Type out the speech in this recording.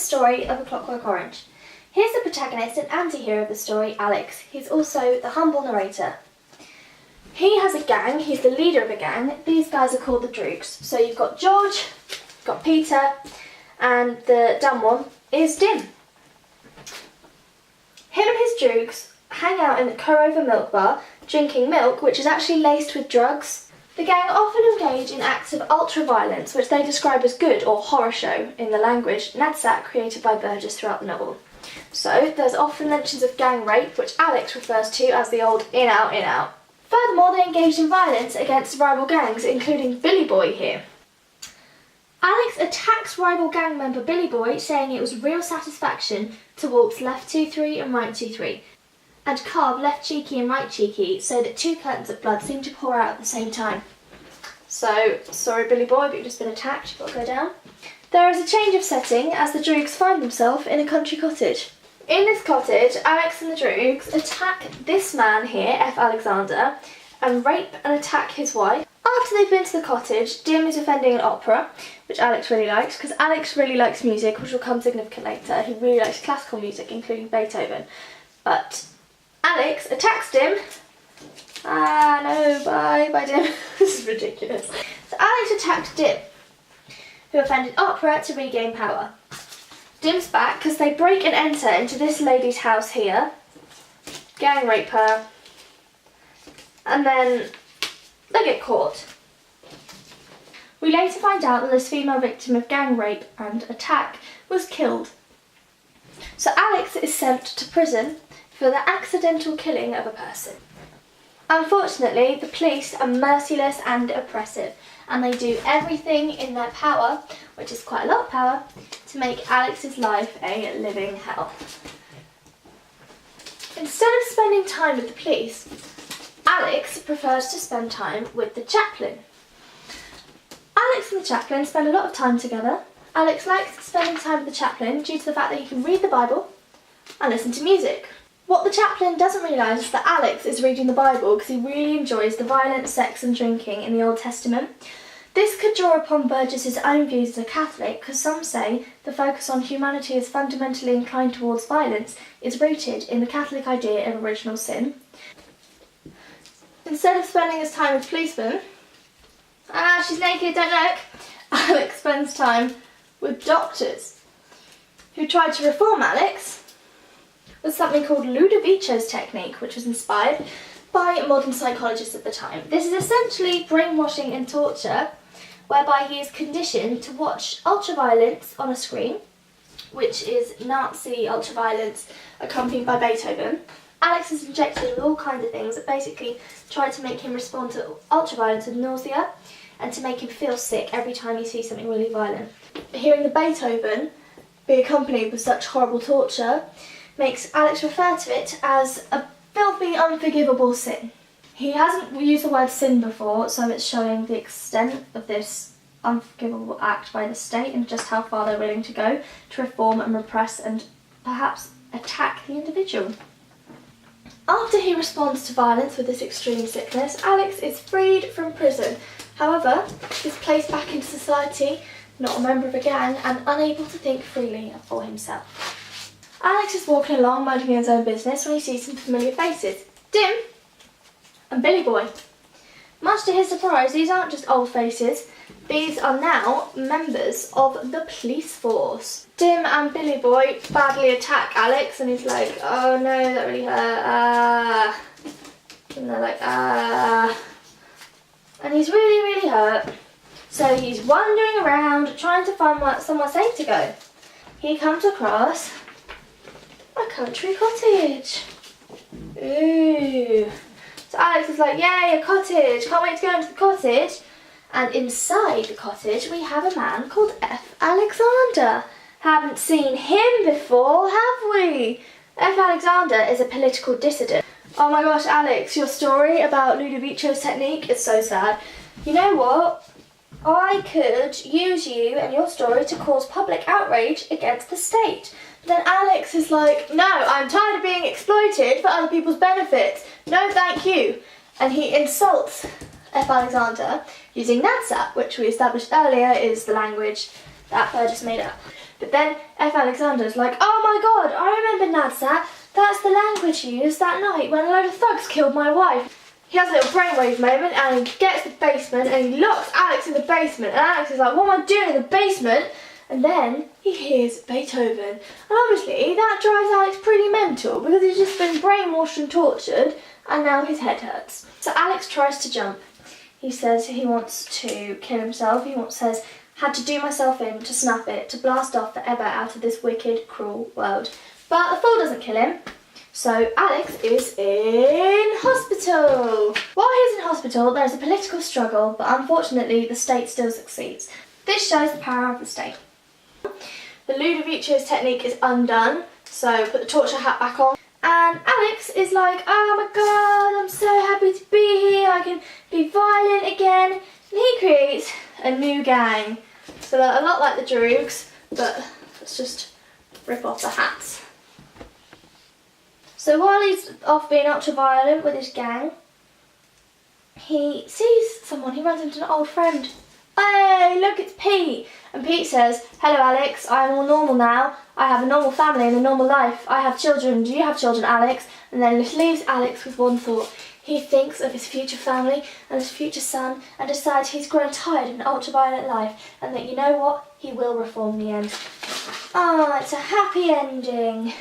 story of A Clockwork Orange. Here's the protagonist and anti-hero of the story, Alex. He's also the humble narrator. He has a gang, he's the leader of a gang. These guys are called the Droogs. So you've got George, you've got Peter, and the dumb one is Dim. Him and his Droogs hang out in the Currover milk bar, drinking milk which is actually laced with drugs. The gang often engage in acts of ultra-violence, which they describe as good or horror show in the language Nadsat created by Burgess throughout the novel. So there's often mentions of gang rape, which Alex refers to as the old in-out, in-out. Furthermore, they engaged in violence against rival gangs, including Billy Boy here. Alex attacks rival gang member Billy Boy, saying it was real satisfaction to waltz left 2-3 and right 2-3, and carve left cheeky and right cheeky so that two curtains of blood seem to pour out at the same time. So, sorry Billy Boy, but you've just been attacked, you've got to go down. There is a change of setting as the Droogs find themselves in a country cottage. In this cottage, Alex and the Droogs attack this man here, F. Alexander, and rape and attack his wife. After they've been to the cottage, Dim is offending an opera, which Alex really likes, because Alex really likes music, which will come significant later. He really likes classical music, including Beethoven. But Alex attacks Dim. No, bye Dim. This is ridiculous. So Alex attacked Dim, who offended opera to regain power. Dim's back because they break and enter into this lady's house here, gang rape her, and then they get caught. We later find out that this female victim of gang rape and attack was killed. So Alex is sent to prison for the accidental killing of a person. Unfortunately, the police are merciless and oppressive, and they do everything in their power, which is quite a lot of power, to make Alex's life a living hell. Instead of spending time with the police, Alex prefers to spend time with the chaplain. Alex and the chaplain spend a lot of time together. Alex likes spending time with the chaplain due to the fact that he can read the Bible and listen to music. What the chaplain doesn't realise is that Alex is reading the Bible because he really enjoys the violence, sex and drinking in the Old Testament. This could draw upon Burgess's own views as a Catholic, because some say the focus on humanity as fundamentally inclined towards violence is rooted in the Catholic idea of original sin. Instead of spending his time with policemen, she's naked, don't look, Alex spends time with doctors who tried to reform Alex with something called Ludovico's technique, which was inspired by modern psychologists at the time. This is essentially brainwashing and torture, whereby he is conditioned to watch ultraviolence on a screen, which is Nazi ultraviolence accompanied by Beethoven. Alex is injected with all kinds of things that basically try to make him respond to ultraviolence with nausea and to make him feel sick every time he sees something really violent. Hearing the Beethoven be accompanied with such horrible torture makes Alex refer to it as a filthy, unforgivable sin. He hasn't used the word sin before, so it's showing the extent of this unforgivable act by the state and just how far they're willing to go to reform and repress and perhaps attack the individual. After he responds to violence with this extreme sickness, Alex is freed from prison. However, he's placed back into society, not a member of a gang, and unable to think freely for himself. Alex is walking along, minding his own business, when he sees some familiar faces. Dim and Billy Boy. Much to his surprise, these aren't just old faces. These are now members of the police force. Dim and Billy Boy badly attack Alex, and he's like, oh no, that really hurt, And they're like, And he's really, really hurt. So he's wandering around, trying to find somewhere safe to go. He comes across a country cottage. Ooh. So Alex is like, yay, a cottage, can't wait to go into the cottage. And inside the cottage we have a man called F. Alexander. Haven't seen him before, have we? F. Alexander is a political dissident. Oh my gosh, Alex, your story about Ludovico's technique is so sad. You know what? I could use you and your story to cause public outrage against the state. Then Alex is like, no, I'm tired of being exploited for other people's benefits. No, thank you. And he insults F. Alexander using Nadsat, which we established earlier is the language that Burgess made up. But then F. Alexander's like, oh my god, I remember Nadsat. That's the language you used that night when a load of thugs killed my wife. He has a little brainwave moment and he gets to the basement and he locks Alex in the basement. And Alex is like, what am I doing in the basement? And then he hears Beethoven. And obviously that drives Alex pretty mental because he's just been brainwashed and tortured and now his head hurts. So Alex tries to jump. He says he wants to kill himself. He says, had to do myself in, to snap it, to blast off forever out of this wicked, cruel world. But the fall doesn't kill him. So Alex is in hospital. While he's in hospital, there's a political struggle, but unfortunately the state still succeeds. This shows the power of the state. The Ludovicio's technique is undone, so put the torture hat back on. And Alex is like, oh my god, I'm so happy to be here, I can be violent again. And he creates a new gang. So they're a lot like the Droogs, but let's just rip off the hats. So while he's off being ultra violent with his gang, he sees someone, he runs into an old friend. Hey, look, it's Pete. And Pete says, hello Alex, I am all normal now. I have a normal family and a normal life. I have children. Do you have children, Alex? And then it leaves Alex with one thought. He thinks of his future family and his future son and decides he's grown tired of an ultra-violent life and that, you know what, he will reform in the end. Oh, it's a happy ending.